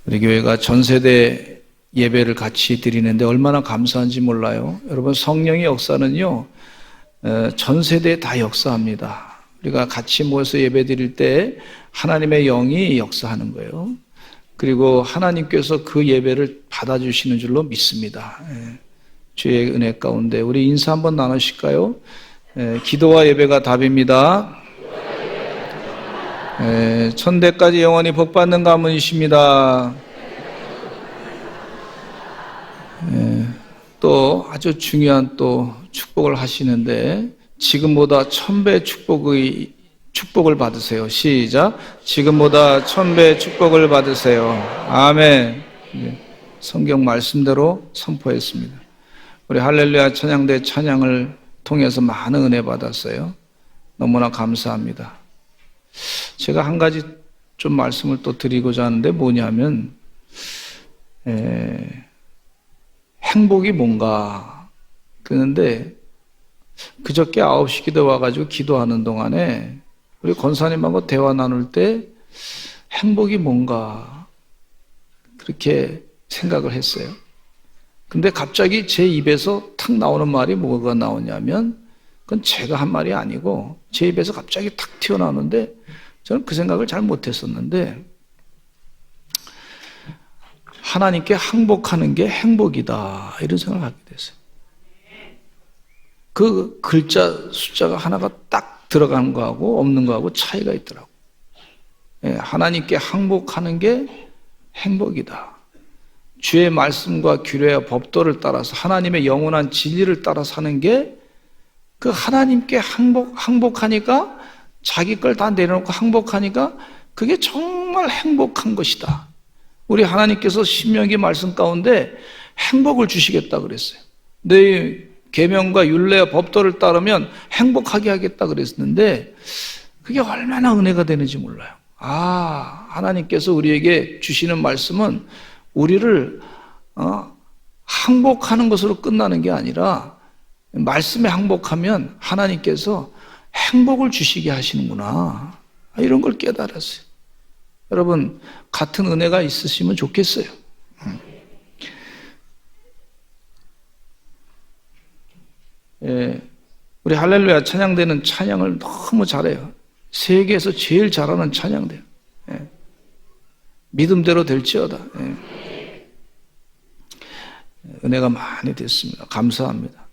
우리 교회가 전세대 예배를 같이 드리는데 얼마나 감사한지 몰라요. 여러분, 성령의 역사는요, 전 세대에 다 역사합니다. 우리가 같이 모여서 예배 드릴 때 하나님의 영이 역사하는 거예요. 그리고 하나님께서 그 예배를 받아주시는 줄로 믿습니다. 주의 은혜 가운데 우리 인사 한번 나누실까요? 기도와 예배가 답입니다. 천대까지 영원히 복받는 가문이십니다. 또 아주 중요한 또 축복을 하시는데, 지금보다 1000배 축복을 받으세요. 시작. 지금보다 1000배 축복을 받으세요. 아멘. 성경 말씀대로 선포했습니다. 우리 할렐루야 찬양대 찬양을 통해서 많은 은혜 받았어요. 너무나 감사합니다. 제가 한 가지 좀 말씀을 또 드리고자 하는데, 뭐냐면 행복이 뭔가 그런데, 그저께 9시 기도 와가지고 기도하는 동안에 우리 권사님하고 대화 나눌 때 행복이 뭔가 그렇게 생각을 했어요. 근데 갑자기 제 입에서 탁 나오는 말이 뭐가 나오냐면, 그건 제가 한 말이 아니고 제 입에서 갑자기 탁 튀어나오는데, 저는 그 생각을 잘 못했었는데, 하나님께 항복하는 게 행복이다, 이런 생각을 하게 됐어요. 그 글자 숫자가 하나가 딱 들어가는 거하고 없는 거하고 차이가 있더라고요. 하나님께 항복하는 게 행복이다. 주의 말씀과 규례와 법도를 따라서 하나님의 영원한 진리를 따라 사는 게, 그 하나님께 항복하니까, 자기 걸 다 내려놓고 항복하니까 그게 정말 행복한 것이다. 우리 하나님께서 신명기 말씀 가운데 행복을 주시겠다 그랬어요. 내 계명과 율례와 법도를 따르면 행복하게 하겠다 그랬는데, 그게 얼마나 은혜가 되는지 몰라요. 하나님께서 우리에게 주시는 말씀은 우리를 항복하는 것으로 끝나는 게 아니라, 말씀에 항복하면 하나님께서 행복을 주시게 하시는구나, 이런 걸 깨달았어요. 여러분, 같은 은혜가 있으시면 좋겠어요. 우리 할렐루야 찬양대는 찬양을 너무 잘해요. 세계에서 제일 잘하는 찬양대요. 믿음대로 될지어다. 은혜가 많이 됐습니다. 감사합니다.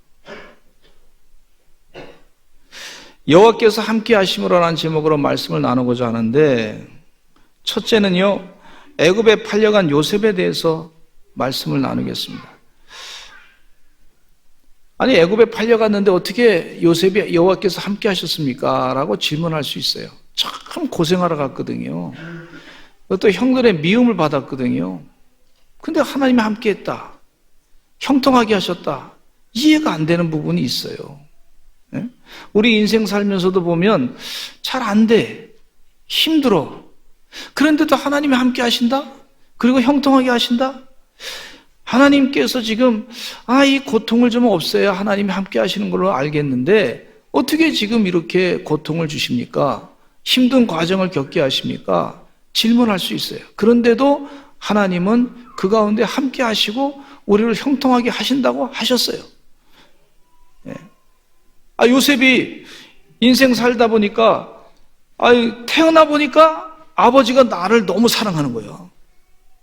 여호와께서 함께 하심으로라는 제목으로 말씀을 나누고자 하는데, 첫째는요, 애굽에 팔려간 요셉에 대해서 말씀을 나누겠습니다. 아니, 애굽에 팔려갔는데 어떻게 요셉이 여호와께서 함께 하셨습니까? 라고 질문할 수 있어요. 참 고생하러 갔거든요. 또 형들의 미움을 받았거든요. 근데 하나님이 함께 했다, 형통하게 하셨다, 이해가 안 되는 부분이 있어요. 우리 인생 살면서도 보면 잘 안 돼, 힘들어. 그런데도 하나님이 함께 하신다? 그리고 형통하게 하신다? 하나님께서 지금 이 고통을 좀 없애야 하나님이 함께 하시는 걸로 알겠는데, 어떻게 지금 이렇게 고통을 주십니까? 힘든 과정을 겪게 하십니까? 질문할 수 있어요. 그런데도 하나님은 그 가운데 함께 하시고 우리를 형통하게 하신다고 하셨어요. 요셉이 인생 살다 보니까, 태어나 보니까 아버지가 나를 너무 사랑하는 거예요.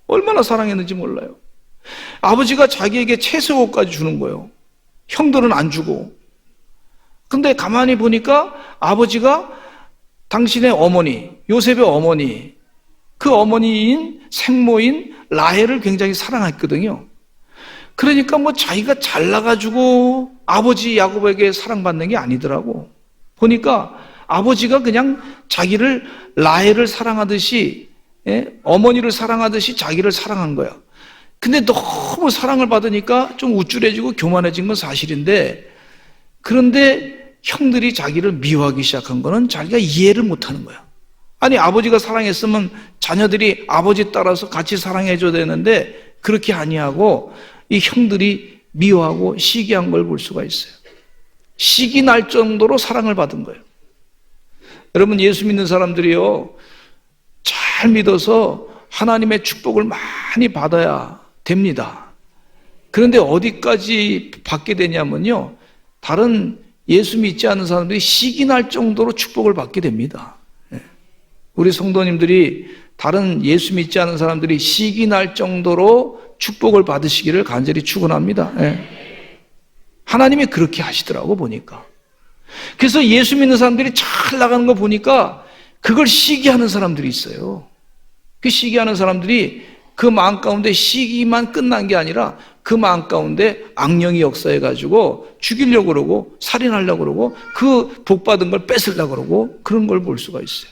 얼마나 사랑했는지 몰라요. 아버지가 자기에게 채색옷까지 주는 거예요. 형들은 안 주고. 근데 가만히 보니까 아버지가 당신의 어머니, 요셉의 어머니, 그 어머니인 생모인 라헬을 굉장히 사랑했거든요. 그러니까 자기가 잘나가지고 아버지 야곱에게 사랑받는 게 아니더라고. 보니까 아버지가 그냥 자기를 라헬을 사랑하듯이, 어머니를 사랑하듯이 자기를 사랑한 거야. 근데 너무 사랑을 받으니까 좀 우쭐해지고 교만해진 건 사실인데, 그런데 형들이 자기를 미워하기 시작한 거는 자기가 이해를 못하는 거야. 아니, 아버지가 사랑했으면 자녀들이 아버지 따라서 같이 사랑해줘야 되는데 그렇게 아니하고 이 형들이 미워하고 시기한 걸 볼 수가 있어요. 시기 날 정도로 사랑을 받은 거예요. 여러분, 예수 믿는 사람들이요, 잘 믿어서 하나님의 축복을 많이 받아야 됩니다. 그런데 어디까지 받게 되냐면요, 다른 예수 믿지 않는 사람들이 시기 날 정도로 축복을 받게 됩니다. 우리 성도님들이 다른 예수 믿지 않는 사람들이 시기 날 정도로 축복을 받으시기를 간절히 축원합니다. 하나님이 그렇게 하시더라고 보니까. 그래서 예수 믿는 사람들이 잘 나가는 거 보니까 그걸 시기하는 사람들이 있어요. 그 시기하는 사람들이 그 마음 가운데 시기만 끝난 게 아니라 그 마음 가운데 악령이 역사해가지고 죽이려고 그러고 살인하려고 그러고 그 복받은 걸 뺏으려고 그러고 그런 걸 볼 수가 있어요.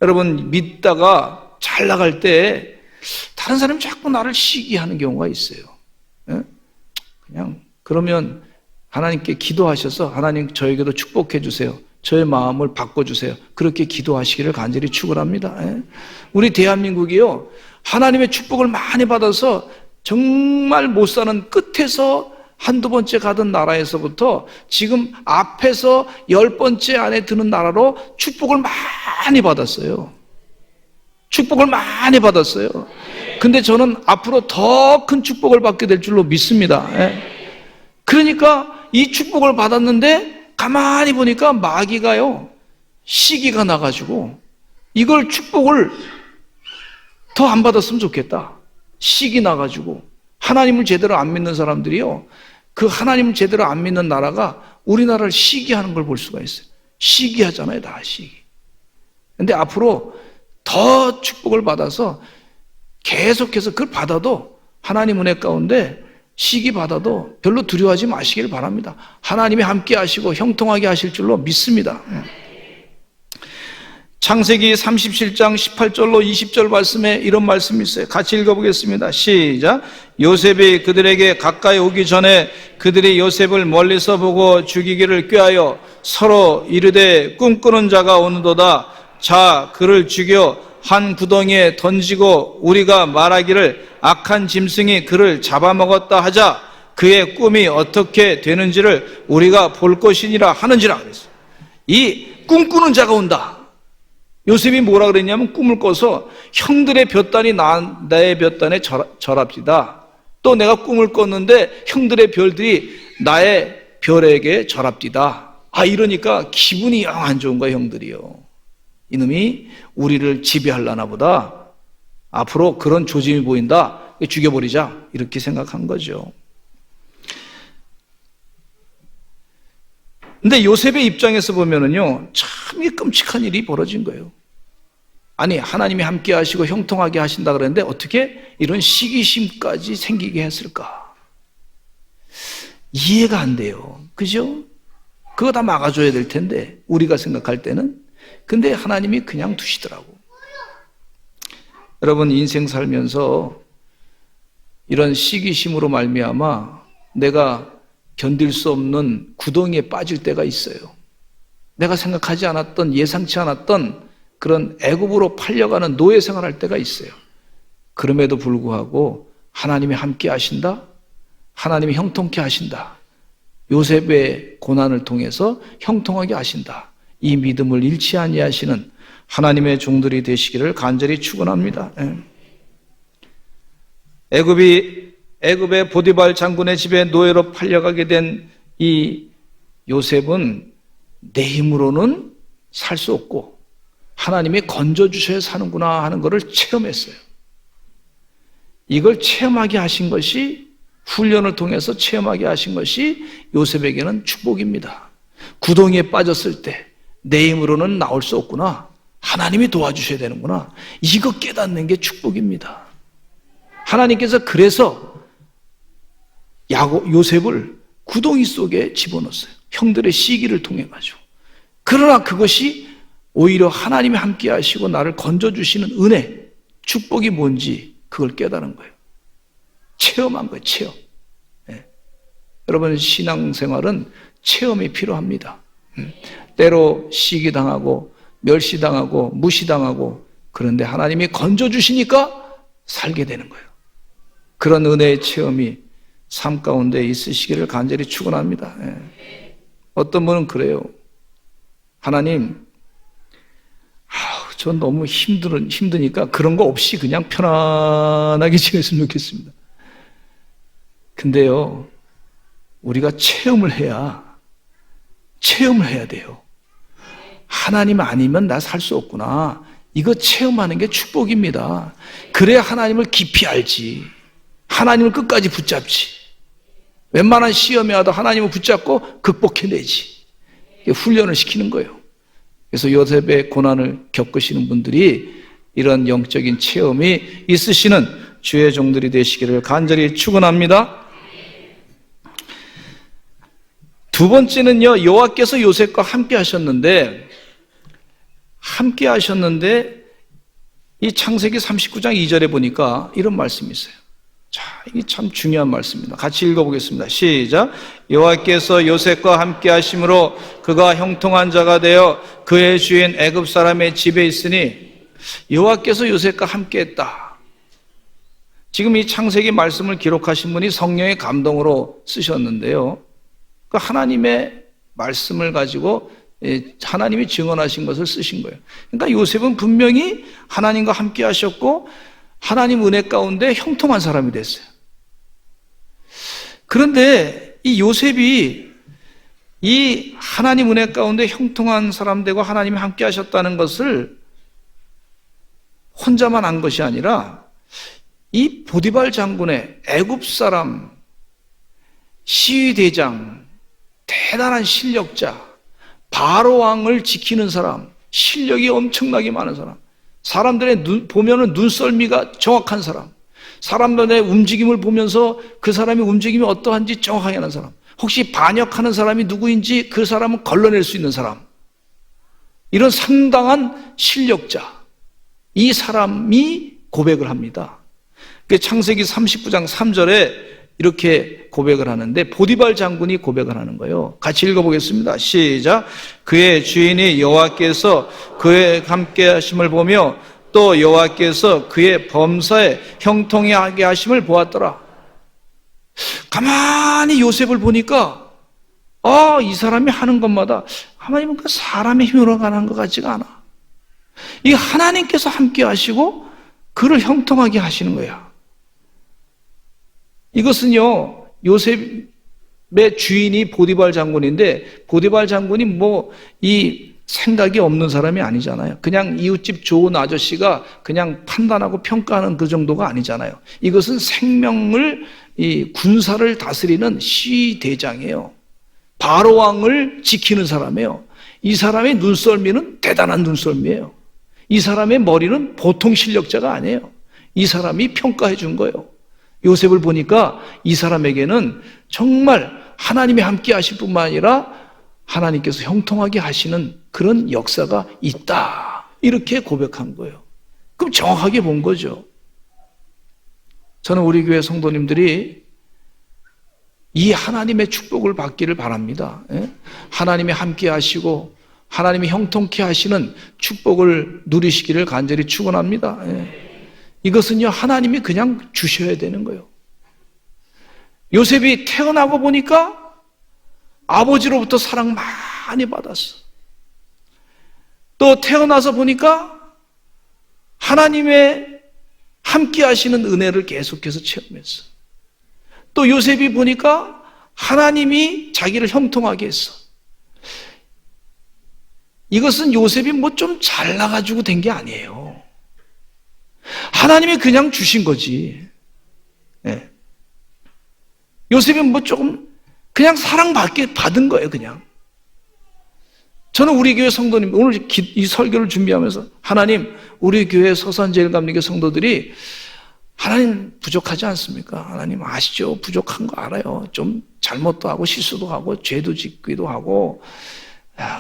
여러분, 믿다가 잘 나갈 때 다른 사람이 자꾸 나를 시기하는 경우가 있어요. 그냥 그러면 하나님께 기도하셔서 하나님 저에게도 축복해 주세요. 저의 마음을 바꿔주세요. 그렇게 기도하시기를 간절히 축원합니다. 우리 대한민국이요, 하나님의 축복을 많이 받아서 정말 못 사는 끝에서 한두 번째 가던 나라에서부터 지금 앞에서 10번째 안에 드는 나라로 축복을 많이 받았어요. 축복을 많이 받았어요. 근데 저는 앞으로 더 큰 축복을 받게 될 줄로 믿습니다. 그러니까 이 축복을 받았는데 가만히 보니까 마귀가요, 시기가 나가지고 이걸 축복을 더 안 받았으면 좋겠다. 시기 나가지고 하나님을 제대로 안 믿는 사람들이요, 그 하나님을 제대로 안 믿는 나라가 우리나라를 시기하는 걸 볼 수가 있어요. 시기하잖아요, 다 시기. 근데 앞으로 더 축복을 받아서 계속해서 그걸 받아도 하나님 은혜 가운데 시기 받아도 별로 두려워하지 마시길 바랍니다. 하나님이 함께 하시고 형통하게 하실 줄로 믿습니다. 창세기 37장 18절로 20절 말씀에 이런 말씀이 있어요. 같이 읽어보겠습니다. 시작. 요셉이 그들에게 가까이 오기 전에 그들이 요셉을 멀리서 보고 죽이기를 꾀하여 서로 이르되 꿈꾸는 자가 오는도다. 자, 그를 죽여 한 구덩이에 던지고 우리가 말하기를 악한 짐승이 그를 잡아먹었다 하자. 그의 꿈이 어떻게 되는지를 우리가 볼 것이니라 하는지라 그랬어요. 이 꿈꾸는 자가 온다. 요셉이 뭐라 그랬냐면 꿈을 꿔서 형들의 볕단이 나의 볕단에 절합시다. 또 내가 꿈을 꿨는데 형들의 별들이 나의 별에게 절합디다. 이러니까 기분이 영 안 좋은 거야, 형들이요. 이놈이 우리를 지배하려나 보다. 앞으로 그런 조짐이 보인다. 죽여버리자. 이렇게 생각한 거죠. 근데 요셉의 입장에서 보면은요, 참 끔찍한 일이 벌어진 거예요. 아니, 하나님이 함께 하시고 형통하게 하신다 그랬는데 어떻게 이런 시기심까지 생기게 했을까? 이해가 안 돼요. 그죠? 그거 다 막아줘야 될 텐데, 우리가 생각할 때는. 근데 하나님이 그냥 두시더라고. 여러분, 인생 살면서 이런 시기심으로 말미암아 내가 견딜 수 없는 구덩이에 빠질 때가 있어요. 내가 생각하지 않았던, 예상치 않았던 그런 애굽으로 팔려가는 노예 생활할 때가 있어요. 그럼에도 불구하고 하나님이 함께 하신다? 하나님이 형통케 하신다. 요셉의 고난을 통해서 형통하게 하신다. 이 믿음을 잃지 아니하시는 하나님의 종들이 되시기를 간절히 축원합니다. 애굽의 보디발 장군의 집에 노예로 팔려가게 된 이 요셉은 내 힘으로는 살 수 없고 하나님이 건져주셔야 사는구나 하는 것을 체험했어요. 이걸 체험하게 하신 것이, 훈련을 통해서 체험하게 하신 것이 요셉에게는 축복입니다. 구덩이에 빠졌을 때 내 힘으로는 나올 수 없구나, 하나님이 도와주셔야 되는구나, 이거 깨닫는 게 축복입니다. 하나님께서 그래서 요셉을 구덩이 속에 집어넣었어요. 형들의 시기를 통해 가지고. 그러나 그것이 오히려 하나님이 함께 하시고 나를 건져주시는 은혜, 축복이 뭔지 그걸 깨달은 거예요. 체험한 거예요, 체험. 네. 여러분, 신앙생활은 체험이 필요합니다. 때로 시기당하고 멸시당하고 무시당하고, 그런데 하나님이 건져주시니까 살게 되는 거예요. 그런 은혜의 체험이 삶 가운데 있으시기를 간절히 축원합니다. 어떤 분은 그래요. 하나님, 전 너무 힘드니까 그런 거 없이 그냥 편안하게 지냈으면 좋겠습니다. 근데요, 우리가 체험을 해야 돼요. 하나님 아니면 나 살 수 없구나. 이거 체험하는 게 축복입니다. 그래야 하나님을 깊이 알지. 하나님을 끝까지 붙잡지. 웬만한 시험에 와도 하나님을 붙잡고 극복해내지. 훈련을 시키는 거예요. 그래서 요셉의 고난을 겪으시는 분들이 이런 영적인 체험이 있으시는 주의 종들이 되시기를 간절히 축원합니다. 두 번째는요, 여호와께서 요셉과 함께 하셨는데 이 창세기 39장 2절에 보니까 이런 말씀이 있어요. 자, 이게 참 중요한 말씀입니다. 같이 읽어보겠습니다. 시작. 여호와께서 요셉과 함께 하심으로 그가 형통한 자가 되어 그의 주인 애굽 사람의 집에 있으니 여호와께서 요셉과 함께 했다. 지금 이 창세기 말씀을 기록하신 분이 성령의 감동으로 쓰셨는데요, 그 하나님의 말씀을 가지고 하나님이 증언하신 것을 쓰신 거예요. 그러니까 요셉은 분명히 하나님과 함께 하셨고 하나님 은혜 가운데 형통한 사람이 됐어요. 그런데 이 요셉이 이 하나님 은혜 가운데 형통한 사람 되고 하나님이 함께 하셨다는 것을 혼자만 한 것이 아니라 이 보디발 장군의 애굽 사람 시위대장, 대단한 실력자, 바로 왕을 지키는 사람, 실력이 엄청나게 많은 사람, 사람들의 보면은 눈썰미가 정확한 사람, 사람들의 움직임을 보면서 그 사람의 움직임이 어떠한지 정확하게 아는 사람, 혹시 반역하는 사람이 누구인지 그 사람은 걸러낼 수 있는 사람, 이런 상당한 실력자, 이 사람이 고백을 합니다. 창세기 39장 3절에 이렇게 고백을 하는데 보디발 장군이 고백을 하는 거예요. 같이 읽어보겠습니다. 시작. 그의 주인이 여호와께서 그의 함께 하심을 보며 또 여호와께서 그의 범사에 형통하게 하심을 보았더라. 가만히 요셉을 보니까 이 사람이 하는 것마다 하나님은 그 사람의 힘으로 가는 것 같지가 않아. 이 하나님께서 함께 하시고 그를 형통하게 하시는 거야. 이것은요, 요셉의 주인이 보디발 장군인데 보디발 장군이 이 생각이 없는 사람이 아니잖아요. 그냥 이웃집 좋은 아저씨가 그냥 판단하고 평가하는 그 정도가 아니잖아요. 이것은 생명을, 이 군사를 다스리는 시대장이에요. 바로 왕을 지키는 사람이에요. 이 사람의 눈썰미는 대단한 눈썰미예요. 이 사람의 머리는 보통 실력자가 아니에요. 이 사람이 평가해 준 거예요. 요셉을 보니까 이 사람에게는 정말 하나님이 함께 하실 뿐만 아니라 하나님께서 형통하게 하시는 그런 역사가 있다, 이렇게 고백한 거예요. 그럼 정확하게 본 거죠. 저는 우리 교회 성도님들이 이 하나님의 축복을 받기를 바랍니다. 하나님이 함께 하시고 하나님이 형통케 하시는 축복을 누리시기를 간절히 축원합니다. 이것은요, 하나님이 그냥 주셔야 되는 거예요. 요셉이 태어나고 보니까 아버지로부터 사랑 많이 받았어. 또 태어나서 보니까 하나님의 함께 하시는 은혜를 계속해서 체험했어. 또 요셉이 보니까 하나님이 자기를 형통하게 했어. 이것은 요셉이 좀 잘나가지고 된 게 아니에요. 하나님이 그냥 주신 거지. 요셉이 조금 그냥 받은 거예요, 그냥. 저는 우리 교회 성도님, 오늘 이 설교를 준비하면서 하나님, 우리 교회 서산제일감리교 성도들이 하나님 부족하지 않습니까? 하나님 아시죠? 부족한 거 알아요. 좀 잘못도 하고 실수도 하고 죄도 짓기도 하고,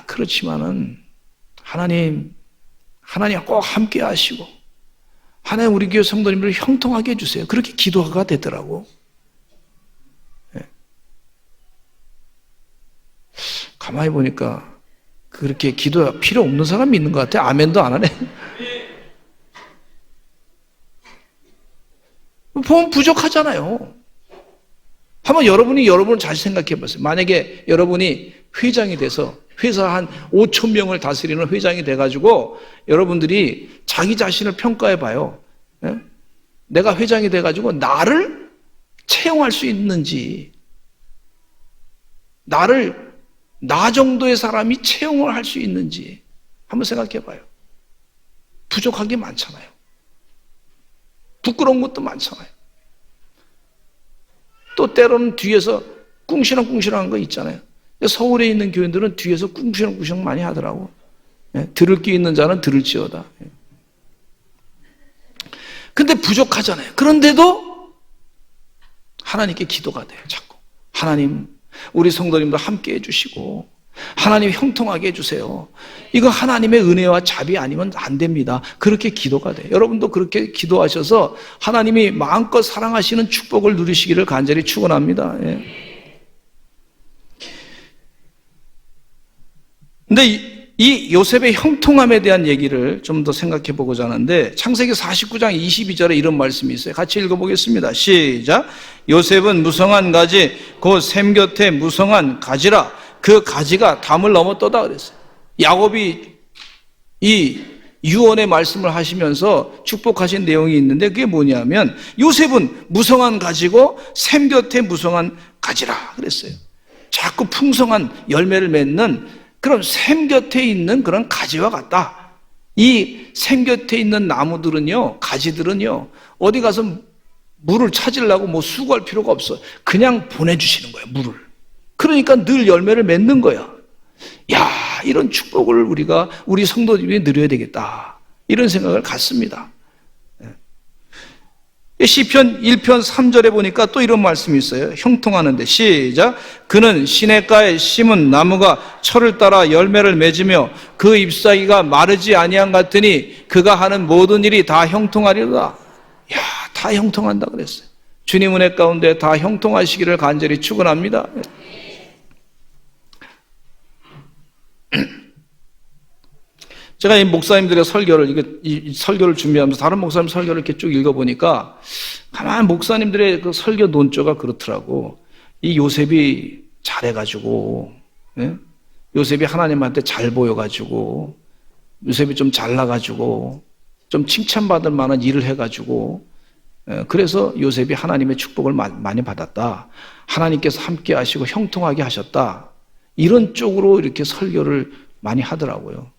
그렇지만은 하나님 꼭 함께 하시고 하나님 우리 교회 성도님들을 형통하게 해주세요. 그렇게 기도가 되더라고. 가만히 보니까 그렇게 기도 필요 없는 사람이 있는 것 같아. 아멘도 안 하네. 보면 부족하잖아요. 한번 여러분을 잘 생각해 보세요. 만약에 여러분이 회장이 돼서 회사 한 5천 명을 다스리는 회장이 돼가지고 여러분들이 자기 자신을 평가해 봐요. 예? 내가 회장이 돼가지고 나를 채용할 수 있는지, 나 정도의 사람이 채용을 할 수 있는지 한번 생각해 봐요. 부족한 게 많잖아요. 부끄러운 것도 많잖아요. 또 때로는 뒤에서 꿍시렁꿍시렁한 거 있잖아요. 서울에 있는 교인들은 뒤에서 꿍시렁꿍시렁 많이 하더라고. 들을 게 있는 자는 들을지어다. 근데 부족하잖아요. 그런데도 하나님께 기도가 돼요. 자꾸 하나님, 우리 성도님도 함께 해주시고 하나님 형통하게 해주세요. 이거 하나님의 은혜와 자비 아니면 안 됩니다. 그렇게 기도가 돼요. 여러분도 그렇게 기도하셔서 하나님이 마음껏 사랑하시는 축복을 누리시기를 간절히 축원합니다. 근데 이 요셉의 형통함에 대한 얘기를 좀 더 생각해 보고자 하는데 창세기 49장 22절에 이런 말씀이 있어요. 같이 읽어보겠습니다. 시작. 요셉은 무성한 가지 곧 샘 곁에 무성한 가지라 그 가지가 담을 넘어 떠다 그랬어요. 야곱이 이 유언의 말씀을 하시면서 축복하신 내용이 있는데 그게 뭐냐면 요셉은 무성한 가지고 샘 곁에 무성한 가지라 그랬어요. 자꾸 풍성한 열매를 맺는 그런 샘 곁에 있는 그런 가지와 같다. 이 샘 곁에 있는 나무들은요, 가지들은요, 어디 가서 물을 찾으려고 뭐 수고할 필요가 없어. 그냥 보내주시는 거예요, 물을. 그러니까 늘 열매를 맺는 거야. 야, 이런 축복을 우리 성도들이 누려야 되겠다. 이런 생각을 갖습니다. 시편 1편 3절에 보니까 또 이런 말씀이 있어요. 형통하는데 시작. 그는 시냇가에 심은 나무가 철을 따라 열매를 맺으며 그 잎사귀가 마르지 아니한 같으니 그가 하는 모든 일이 다 형통하리로다. 야, 다 형통한다 그랬어요. 주님 은혜 가운데 다 형통하시기를 간절히 축원합니다. 제가 이 목사님들의 이 설교를 준비하면서 다른 목사님 설교를 이렇게 쭉 읽어보니까 가만 목사님들의 그 설교 논조가 그렇더라고. 이 요셉이 잘해가지고, 예? 요셉이 하나님한테 잘 보여가지고, 요셉이 좀 잘나가지고, 좀 칭찬받을 만한 일을 해가지고, 그래서 요셉이 하나님의 축복을 많이 받았다. 하나님께서 함께 하시고 형통하게 하셨다. 이런 쪽으로 이렇게 설교를 많이 하더라고요.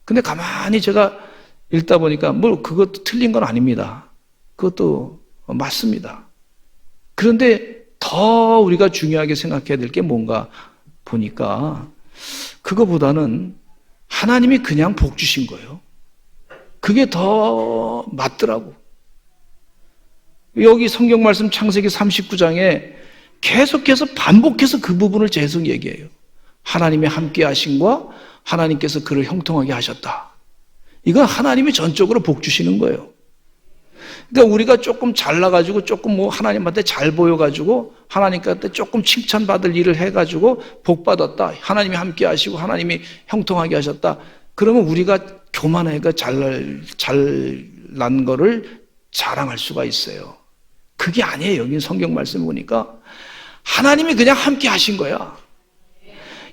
근데 가만히 제가 읽다 보니까 뭐 그것도 틀린 건 아닙니다. 그것도 맞습니다. 그런데 더 우리가 중요하게 생각해야 될 게 뭔가 보니까 그거보다는 하나님이 그냥 복 주신 거예요. 그게 더 맞더라고. 여기 성경 말씀 창세기 39장에 계속해서 반복해서 그 부분을 계속 얘기해요. 하나님의 함께 하심과 하나님께서 그를 형통하게 하셨다. 이건 하나님이 전적으로 복 주시는 거예요. 그러니까 우리가 조금 잘나가지고 조금 뭐 하나님한테 잘 보여가지고 하나님한테 조금 칭찬받을 일을 해가지고 복 받았다. 하나님이 함께 하시고 하나님이 형통하게 하셨다. 그러면 우리가 교만하게 잘난 거를 자랑할 수가 있어요. 그게 아니에요. 여기 성경 말씀 보니까 하나님이 그냥 함께 하신 거야.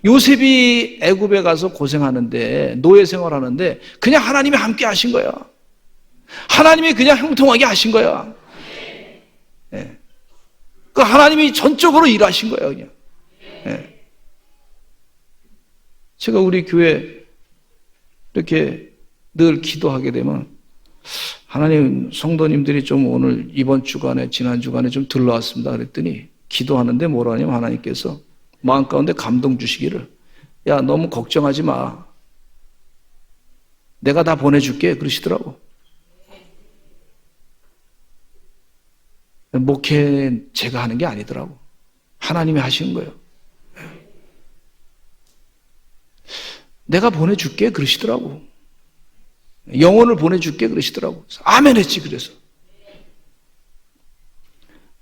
요셉이 애굽에 가서 고생하는데 노예 생활하는데 그냥 하나님이 함께 하신 거야. 하나님이 그냥 형통하게 하신 거야. 네. 그 하나님이 전적으로 일하신 거예요. 그냥. 네. 제가 우리 교회 이렇게 늘 기도하게 되면 하나님 성도님들이 좀 오늘 이번 주간에 지난 주간에 좀 들러왔습니다. 그랬더니 기도하는데 뭐라 하냐면 하나님께서 마음 가운데 감동 주시기를 야 너무 걱정하지 마. 내가 다 보내줄게 그러시더라고. 목회 제가 하는 게 아니더라고. 하나님이 하시는 거예요. 내가 보내줄게 그러시더라고. 영혼을 보내줄게 그러시더라고. 아멘 했지 그래서.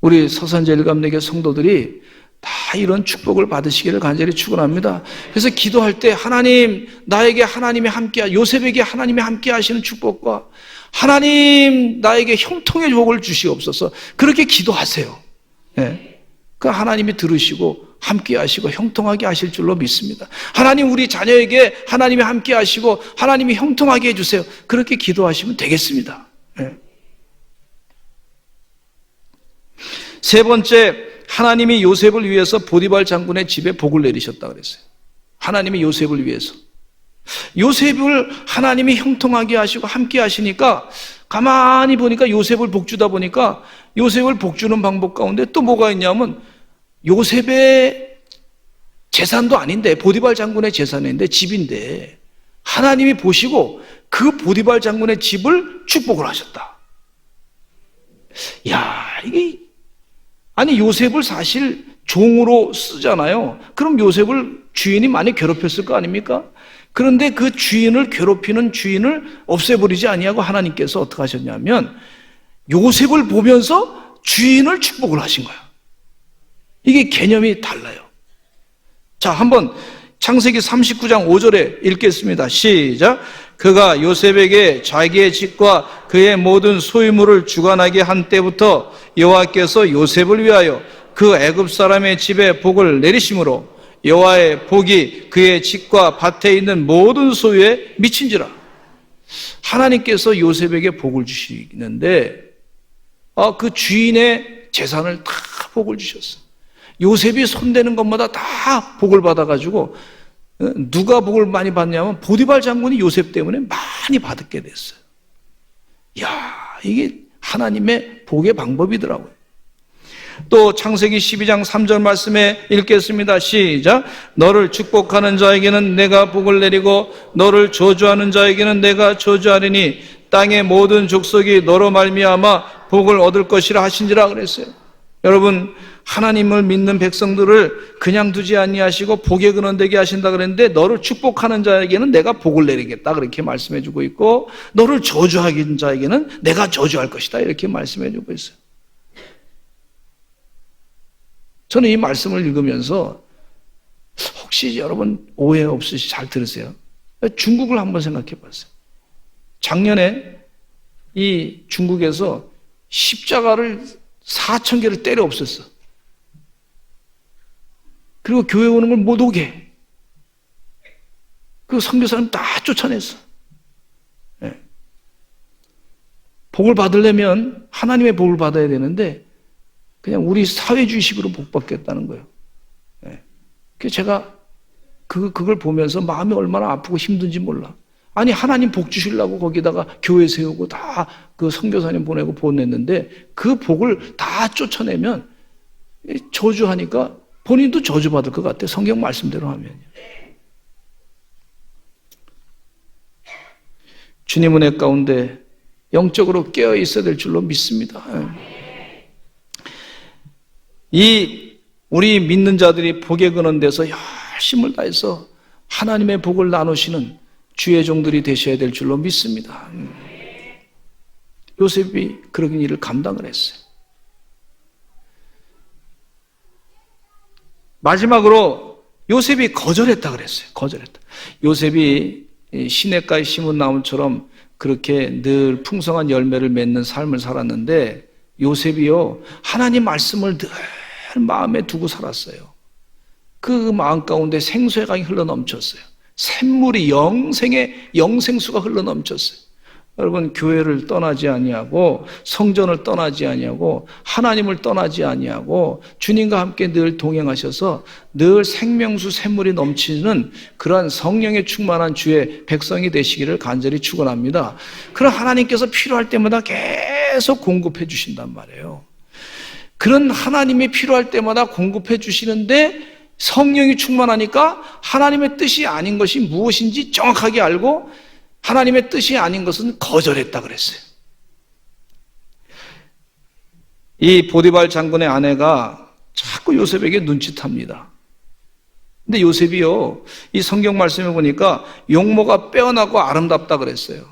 우리 서산제 일감내교 성도들이 다 이런 축복을 받으시기를 간절히 축원합니다. 그래서 기도할 때 하나님 나에게 하나님이 함께 요셉에게 하나님이 함께 하시는 축복과 하나님 나에게 형통의 복을 주시옵소서 그렇게 기도하세요. 네. 그 하나님이 들으시고 함께 하시고 형통하게 하실 줄로 믿습니다. 하나님, 우리 자녀에게 하나님이 함께 하시고 하나님이 형통하게 해주세요. 그렇게 기도하시면 되겠습니다. 네. 세 번째, 하나님이 요셉을 위해서 보디발 장군의 집에 복을 내리셨다 그랬어요. 하나님이 요셉을 위해서. 요셉을 하나님이 형통하게 하시고 함께 하시니까 가만히 보니까 요셉을 복주다 보니까 요셉을 복주는 방법 가운데 또 뭐가 있냐면 요셉의 재산도 아닌데 보디발 장군의 재산인데 집인데 하나님이 보시고 그 보디발 장군의 집을 축복을 하셨다. 야, 이게 아니 요셉을 사실 종으로 쓰잖아요. 그럼 요셉을 주인이 많이 괴롭혔을 거 아닙니까? 그런데 그 주인을 괴롭히는 주인을 없애버리지 아니하고 하나님께서 어떻게 하셨냐면 요셉을 보면서 주인을 축복을 하신 거야. 이게 개념이 달라요. 자, 한번 창세기 39장 5절에 읽겠습니다. 시작. 그가 요셉에게 자기의 집과 그의 모든 소유물을 주관하게 한 때부터 여호와께서 요셉을 위하여 그 애굽 사람의 집에 복을 내리심으로 여호와의 복이 그의 집과 밭에 있는 모든 소유에 미친지라. 하나님께서 요셉에게 복을 주시는데 그 주인의 재산을 다 복을 주셨어요. 요셉이 손대는 것마다 다 복을 받아가지고 누가 복을 많이 받냐면 보디발 장군이 요셉 때문에 많이 받게 됐어요. 이야, 이게 하나님의 복의 방법이더라고요. 또 창세기 12장 3절 말씀에 읽겠습니다. 시작. 너를 축복하는 자에게는 내가 복을 내리고 너를 저주하는 자에게는 내가 저주하리니 땅의 모든 족속이 너로 말미암아 복을 얻을 것이라 하신지라 그랬어요. 여러분, 하나님을 믿는 백성들을 그냥 두지 아니하시고 복의 근원 되게 하신다 그랬는데 너를 축복하는 자에게는 내가 복을 내리겠다 그렇게 말씀해 주고 있고 너를 저주하는 자에게는 내가 저주할 것이다 이렇게 말씀해 주고 있어요. 저는 이 말씀을 읽으면서 혹시 여러분 오해 없으시 잘 들으세요. 중국을 한번 생각해 봤어요. 작년에 이 중국에서 십자가를 4,000개를 때려 없앴어. 그리고 교회 오는 걸 못 오게. 그 선교사님 다 쫓아냈어. 네. 복을 받으려면 하나님의 복을 받아야 되는데 그냥 우리 사회주의식으로 복 받겠다는 거예요. 네. 그래서 제가 그걸 보면서 마음이 얼마나 아프고 힘든지 몰라. 아니 하나님 복 주시려고 거기다가 교회 세우고 다 그 선교사님 보내고 보냈는데 그 복을 다 쫓아내면 저주하니까 본인도 저주받을 것 같아. 성경 말씀대로 하면요. 주님 은혜 가운데 영적으로 깨어 있어야 될 줄로 믿습니다. 이 우리 믿는 자들이 복에 근원 돼서 열심을 다해서 하나님의 복을 나누시는 주의 종들이 되셔야 될 줄로 믿습니다. 요셉이 그런 일을 감당을 했어요. 마지막으로 요셉이 거절했다 그랬어요. 거절했다. 요셉이 시냇가에 심은 나무처럼 그렇게 늘 풍성한 열매를 맺는 삶을 살았는데 요셉이요 하나님 말씀을 늘 마음에 두고 살았어요. 그 마음 가운데 생수의 강이 흘러넘쳤어요. 샘물이 영생수가 흘러넘쳤어요. 여러분, 교회를 떠나지 아니하고 성전을 떠나지 아니하고 하나님을 떠나지 아니하고 주님과 함께 늘 동행하셔서 늘 생명수 샘물이 넘치는 그러한 성령에 충만한 주의 백성이 되시기를 간절히 축원합니다. 그런 하나님께서 필요할 때마다 계속 공급해 주신단 말이에요. 그런 하나님이 필요할 때마다 공급해 주시는데 성령이 충만하니까 하나님의 뜻이 아닌 것이 무엇인지 정확하게 알고 하나님의 뜻이 아닌 것은 거절했다 그랬어요. 이 보디발 장군의 아내가 자꾸 요셉에게 눈짓합니다. 근데 요셉이요, 이 성경 말씀에 보니까 용모가 빼어나고 아름답다 그랬어요.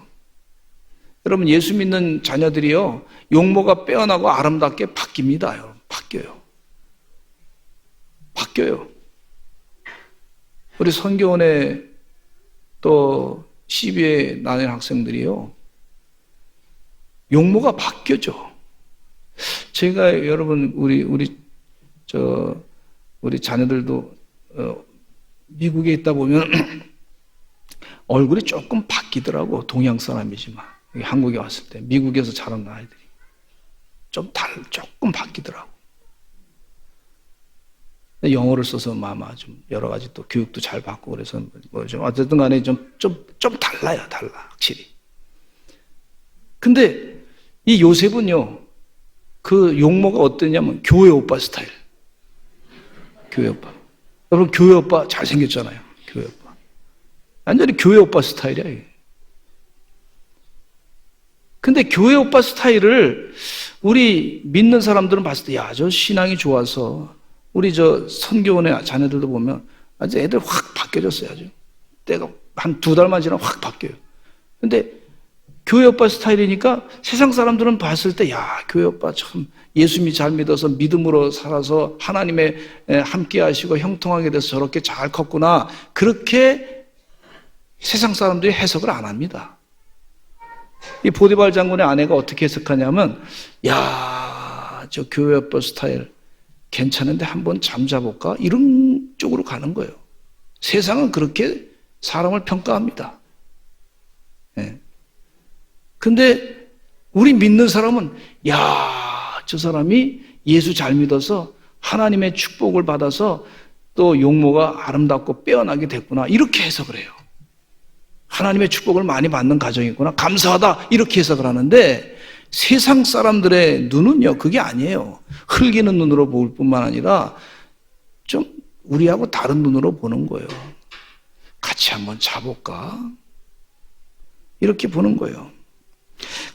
여러분, 예수 믿는 자녀들이요, 용모가 빼어나고 아름답게 바뀝니다. 여러분, 바뀌어요. 우리 선교원에 또 시비에 나는 학생들이요, 용모가 바뀌어져. 제가 여러분, 우리 우리 자녀들도 미국에 있다 보면 얼굴이 조금 바뀌더라고. 동양 사람이지만 한국에 왔을 때 미국에서 자란 아이들이 조금 바뀌더라고. 영어를 써서 아마 좀 여러 가지 또 교육도 잘 받고 그래서 뭐 좀 어쨌든 간에 좀 달라요. 확실히. 근데 이 요셉은요, 그 용모가 어땠냐면 교회 오빠 스타일. 교회 오빠. 여러분, 교회 오빠 잘생겼잖아요. 교회 오빠. 완전히 교회 오빠 스타일이야, 이게. 근데 교회 오빠 스타일을 우리 믿는 사람들은 봤을 때, 야, 저 신앙이 좋아서 우리 선교원의 자녀들도 보면 아주 애들 확 바뀌어졌어요, 아주. 때가 한 2달만 지나면 확 바뀌어요. 근데 교회 오빠 스타일이니까 세상 사람들은 봤을 때, 야, 교회 오빠 참 예수님이 잘 믿어서 믿음으로 살아서 하나님의 함께 하시고 형통하게 돼서 저렇게 잘 컸구나. 그렇게 세상 사람들이 해석을 안 합니다. 이 보디발 장군의 아내가 어떻게 해석하냐면, 야, 저 교회 오빠 스타일 괜찮은데 한번 잠자볼까? 이런 쪽으로 가는 거예요. 세상은 그렇게 사람을 평가합니다. 네. 근데 우리 믿는 사람은, 야, 저 사람이 예수 잘 믿어서 하나님의 축복을 받아서 또 용모가 아름답고 빼어나게 됐구나, 이렇게 해석을 해요. 하나님의 축복을 많이 받는 가정이구나, 감사하다, 이렇게 해석을 하는데, 세상 사람들의 눈은요, 그게 아니에요. 흘기는 눈으로 볼 뿐만 아니라 좀 우리하고 다른 눈으로 보는 거예요. 같이 한번 자볼까? 이렇게 보는 거예요.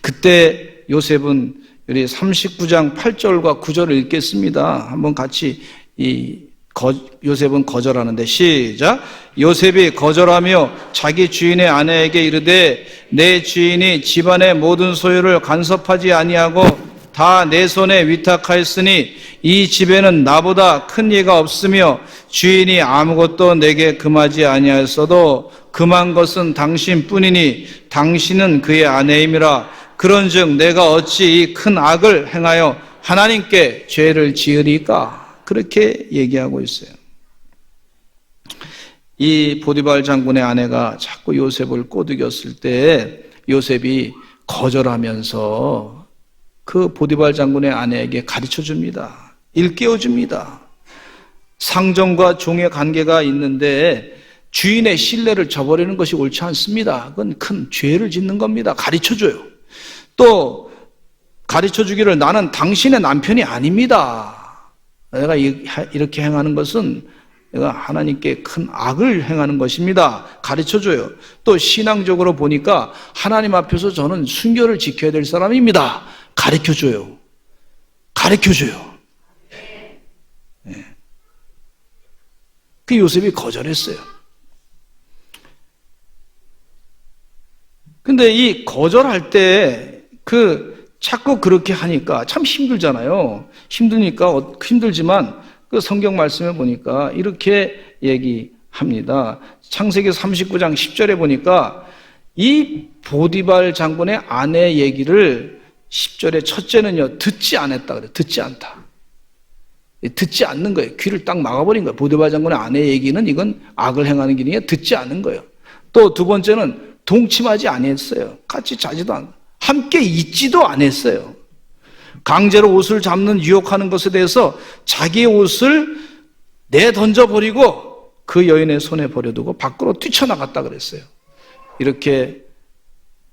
그때 요셉은 우리 39장 8절과 9절을 읽겠습니다. 한번 같이 요셉은 거절하는데, 시작. 요셉이 거절하며 자기 주인의 아내에게 이르되, 내 주인이 집안의 모든 소유를 간섭하지 아니하고 다 내 손에 위탁하였으니 이 집에는 나보다 큰 이가 없으며 주인이 아무것도 내게 금하지 아니하였어도 금한 것은 당신뿐이니 당신은 그의 아내임이라. 그런즉 내가 어찌 이 큰 악을 행하여 하나님께 죄를 지으리까? 그렇게 얘기하고 있어요. 이 보디발 장군의 아내가 자꾸 요셉을 꼬드겼을 때 요셉이 거절하면서 그 보디발 장군의 아내에게 가르쳐 줍니다. 일깨워 줍니다. 상정과 종의 관계가 있는데 주인의 신뢰를 저버리는 것이 옳지 않습니다. 그건 큰 죄를 짓는 겁니다. 가르쳐 줘요. 또 가르쳐 주기를, 나는 당신의 남편이 아닙니다. 내가 이렇게 행하는 것은 내가 하나님께 큰 악을 행하는 것입니다. 가르쳐줘요. 또 신앙적으로 보니까 하나님 앞에서 저는 순결을 지켜야 될 사람입니다. 가르쳐줘요. 가르쳐줘요. 네. 그 요셉이 거절했어요. 근데 이 거절할 때 자꾸 그렇게 하니까 참 힘들잖아요. 힘들지만 그 성경 말씀에 보니까 이렇게 얘기합니다. 창세기 39장 10절에 보니까 이 보디발 장군의 아내 얘기를 10절에 첫째는요, 듣지 않았다 그래요. 듣지 않다. 듣지 않는 거예요. 귀를 딱 막아버린 거예요. 보디발 장군의 아내 얘기는 이건 악을 행하는 길이니까 듣지 않는 거예요. 또 두 번째는 동침하지 아니했어요. 같이 자지도 않고 함께 있지도 않았어요. 강제로 옷을 잡는, 유혹하는 것에 대해서 자기의 옷을 내던져버리고 그 여인의 손에 버려두고 밖으로 뛰쳐나갔다 그랬어요. 이렇게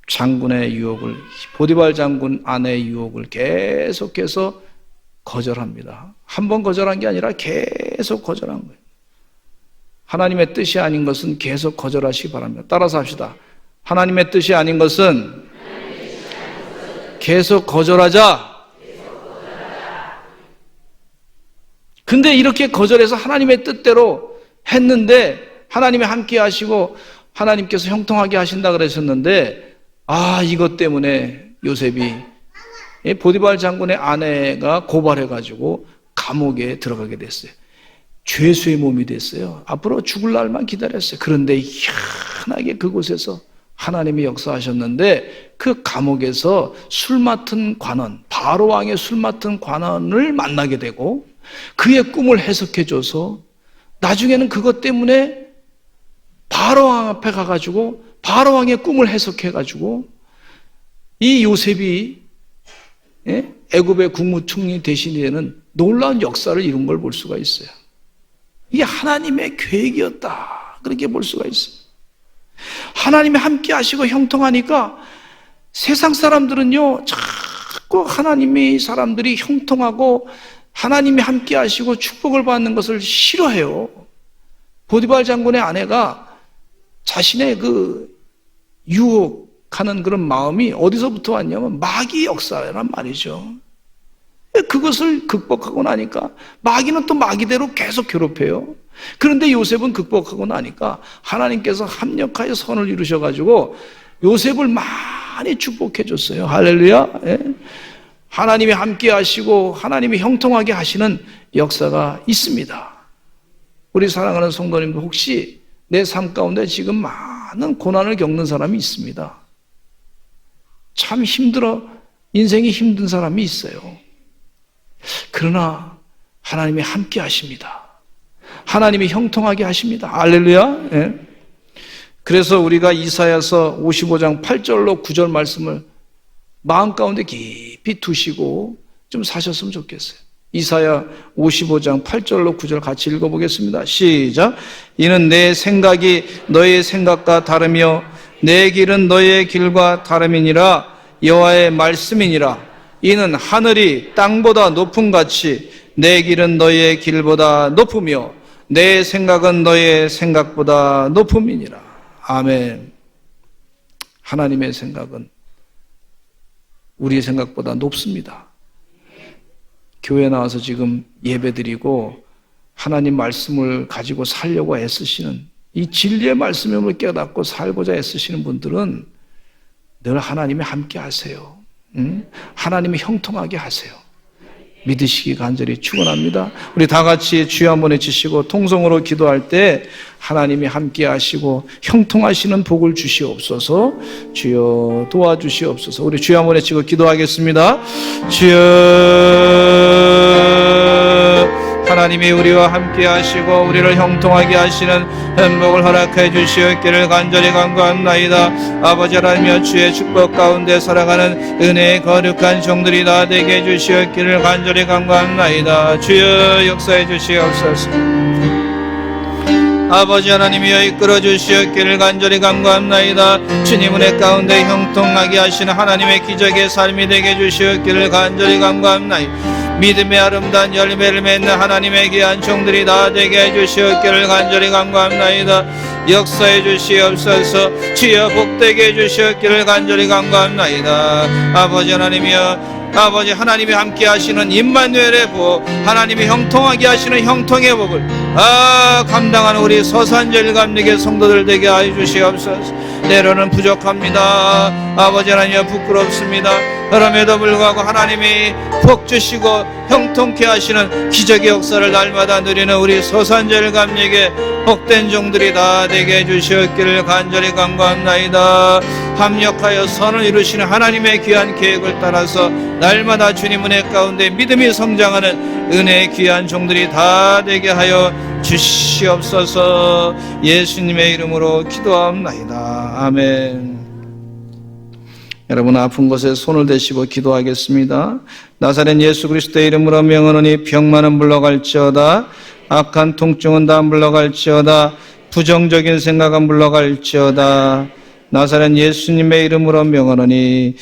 장군의 유혹을, 보디발 장군 아내의 유혹을 계속해서 거절합니다. 한 번 거절한 게 아니라 계속 거절한 거예요. 하나님의 뜻이 아닌 것은 계속 거절하시기 바랍니다. 따라서 합시다. 하나님의 뜻이 아닌 것은 계속 거절하자. 근데 이렇게 거절해서 하나님의 뜻대로 했는데 하나님이 함께 하시고 하나님께서 형통하게 하신다 그러셨는데, 이것 때문에 요셉이 보디발 장군의 아내가 고발해가지고 감옥에 들어가게 됐어요. 죄수의 몸이 됐어요. 앞으로 죽을 날만 기다렸어요. 그런데 희한하게 그곳에서 하나님이 역사하셨는데 그 감옥에서 술 맡은 관원, 바로 왕의 술 맡은 관원을 만나게 되고 그의 꿈을 해석해줘서 나중에는 그것 때문에 바로왕 앞에 가가지고 바로왕의 꿈을 해석해가지고 이 요셉이 애굽의 국무총리 대신이 되는 놀라운 역사를 이룬 걸 볼 수가 있어요. 이게 하나님의 계획이었다, 그렇게 볼 수가 있어요. 하나님이 함께 하시고 형통하니까 세상 사람들은요, 자꾸 하나님이 사람들이 형통하고 하나님이 함께 하시고 축복을 받는 것을 싫어해요. 보디발 장군의 아내가 자신의 그 유혹하는 그런 마음이 어디서부터 왔냐면 마귀의 역사란 말이죠. 그것을 극복하고 나니까 마귀는 또 마귀대로 계속 괴롭혀요. 그런데 요셉은 극복하고 나니까 하나님께서 합력하여 선을 이루셔가지고 요셉을 많이 축복해 줬어요. 할렐루야. 하나님이 함께 하시고 하나님이 형통하게 하시는 역사가 있습니다. 우리 사랑하는 성도님들, 혹시 내 삶 가운데 지금 많은 고난을 겪는 사람이 있습니다. 참 힘들어, 인생이 힘든 사람이 있어요. 그러나 하나님이 함께 하십니다. 하나님이 형통하게 하십니다. 할렐루야. 그래서 우리가 이사야서 55장 8절로 9절 말씀을 마음 가운데 깊이 두시고 좀 사셨으면 좋겠어요. 이사야 55장 8절로 9절 같이 읽어보겠습니다. 시작. 이는 내 생각이 너의 생각과 다르며 내 길은 너의 길과 다름이니라. 여호와의 말씀이니라. 이는 하늘이 땅보다 높음 같이 내 길은 너의 길보다 높으며 내 생각은 너의 생각보다 높음이니라. 아멘. 하나님의 생각은 우리의 생각보다 높습니다. 교회 나와서 지금 예배드리고 하나님 말씀을 가지고 살려고 애쓰시는, 이 진리의 말씀을 깨닫고 살고자 애쓰시는 분들은 늘 하나님이 함께 하세요. 하나님이 형통하게 하세요. 믿으시기 간절히 축원합니다. 우리 다 같이 주여 한번 외치시고 통성으로 기도할 때 하나님이 함께 하시고 형통하시는 복을 주시옵소서. 주여 도와주시옵소서. 우리 주여 한번 외치고 기도하겠습니다. 주여, 하나님이 우리와 함께 하시고 우리를 형통하게 하시는 행복을 허락해 주시옵기를 간절히 간구합나이다. 아버지 하나님여, 주의 축복 가운데 살아가는 은혜의 거룩한 종들이 다 되게 해 주시옵기를 간절히 간구합나이다. 주여 역사해 주시옵소서. 아버지 하나님이여, 이끌어 주시옵기를 간절히 간구합나이다. 주님 은혜 가운데 형통하게 하시는 하나님의 기적의 삶이 되게 해 주시옵기를 간절히 간구합나이다. 믿음의 아름다운 열매를 맺는 하나님의 귀한 종들이 다 되게 해주시옵기를 간절히 간구합나이다. 역사해 주시옵소서. 주여 복되게 해주시옵기를 간절히 간구합나이다. 아버지 하나님이여, 아버지 하나님이 함께 하시는 임마누엘의 복, 하나님이 형통하게 하시는 형통의 복을 감당하는 우리 서산절 감리교 성도들 되게 하여 주시옵소서. 때로는 부족합니다. 아버지 하나님 부끄럽습니다. 그럼에도 불구하고 하나님이 복 주시고 형통케 하시는 기적의 역사를 날마다 누리는 우리 서산절 감리교의 복된 종들이 다 되게 해주시옵기를 간절히 간구합나이다. 합력하여 선을 이루시는 하나님의 귀한 계획을 따라서 날마다 주님 은혜 가운데 믿음이 성장하는 은혜의 귀한 종들이 다 되게 하여 주시옵소서. 예수님의 이름으로 기도합나이다. 아멘. 여러분, 아픈 곳에 손을 대시고 기도하겠습니다. 나사렛 예수 그리스도의 이름으로 명하노니 병만은 물러갈지어다. 악한 통증은 다 물러갈지어다. 부정적인 생각은 물러갈지어다. 나사렛 예수님의 이름으로 명하노니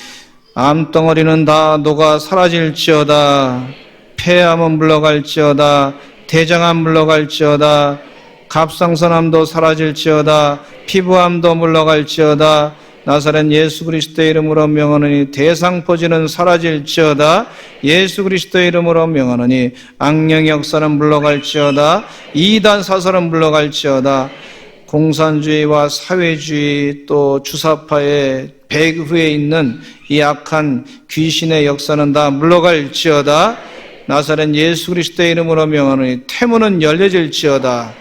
암덩어리는 다 녹아 사라질지어다. 폐암은 물러갈지어다. 대장암 물러갈지어다. 갑상선암도 사라질지어다. 피부암도 물러갈지어다. 나사렛 예수 그리스도의 이름으로 명하노니 대상포진은 사라질지어다. 예수 그리스도의 이름으로 명하노니 악령의 역사는 물러갈지어다. 이단 사설은 물러갈지어다. 공산주의와 사회주의 또 주사파의 배후에 있는 이 악한 귀신의 역사는 다 물러갈지어다. 나사렛 예수 그리스도의 이름으로 명하노니 태문은 열려질지어다.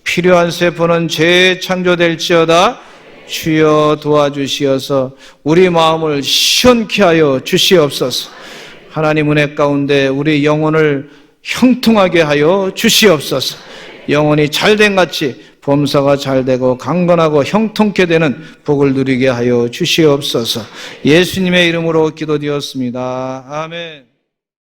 필요한 세포는 재창조될지어다. 주여 도와주시어서 우리 마음을 시원케 하여 주시옵소서. 하나님 은혜 가운데 우리 영혼을 형통하게 하여 주시옵소서. 영혼이 잘된 같이 범사가 잘되고 강건하고 형통케 되는 복을 누리게 하여 주시옵소서. 예수님의 이름으로 기도드렸습니다. 아멘.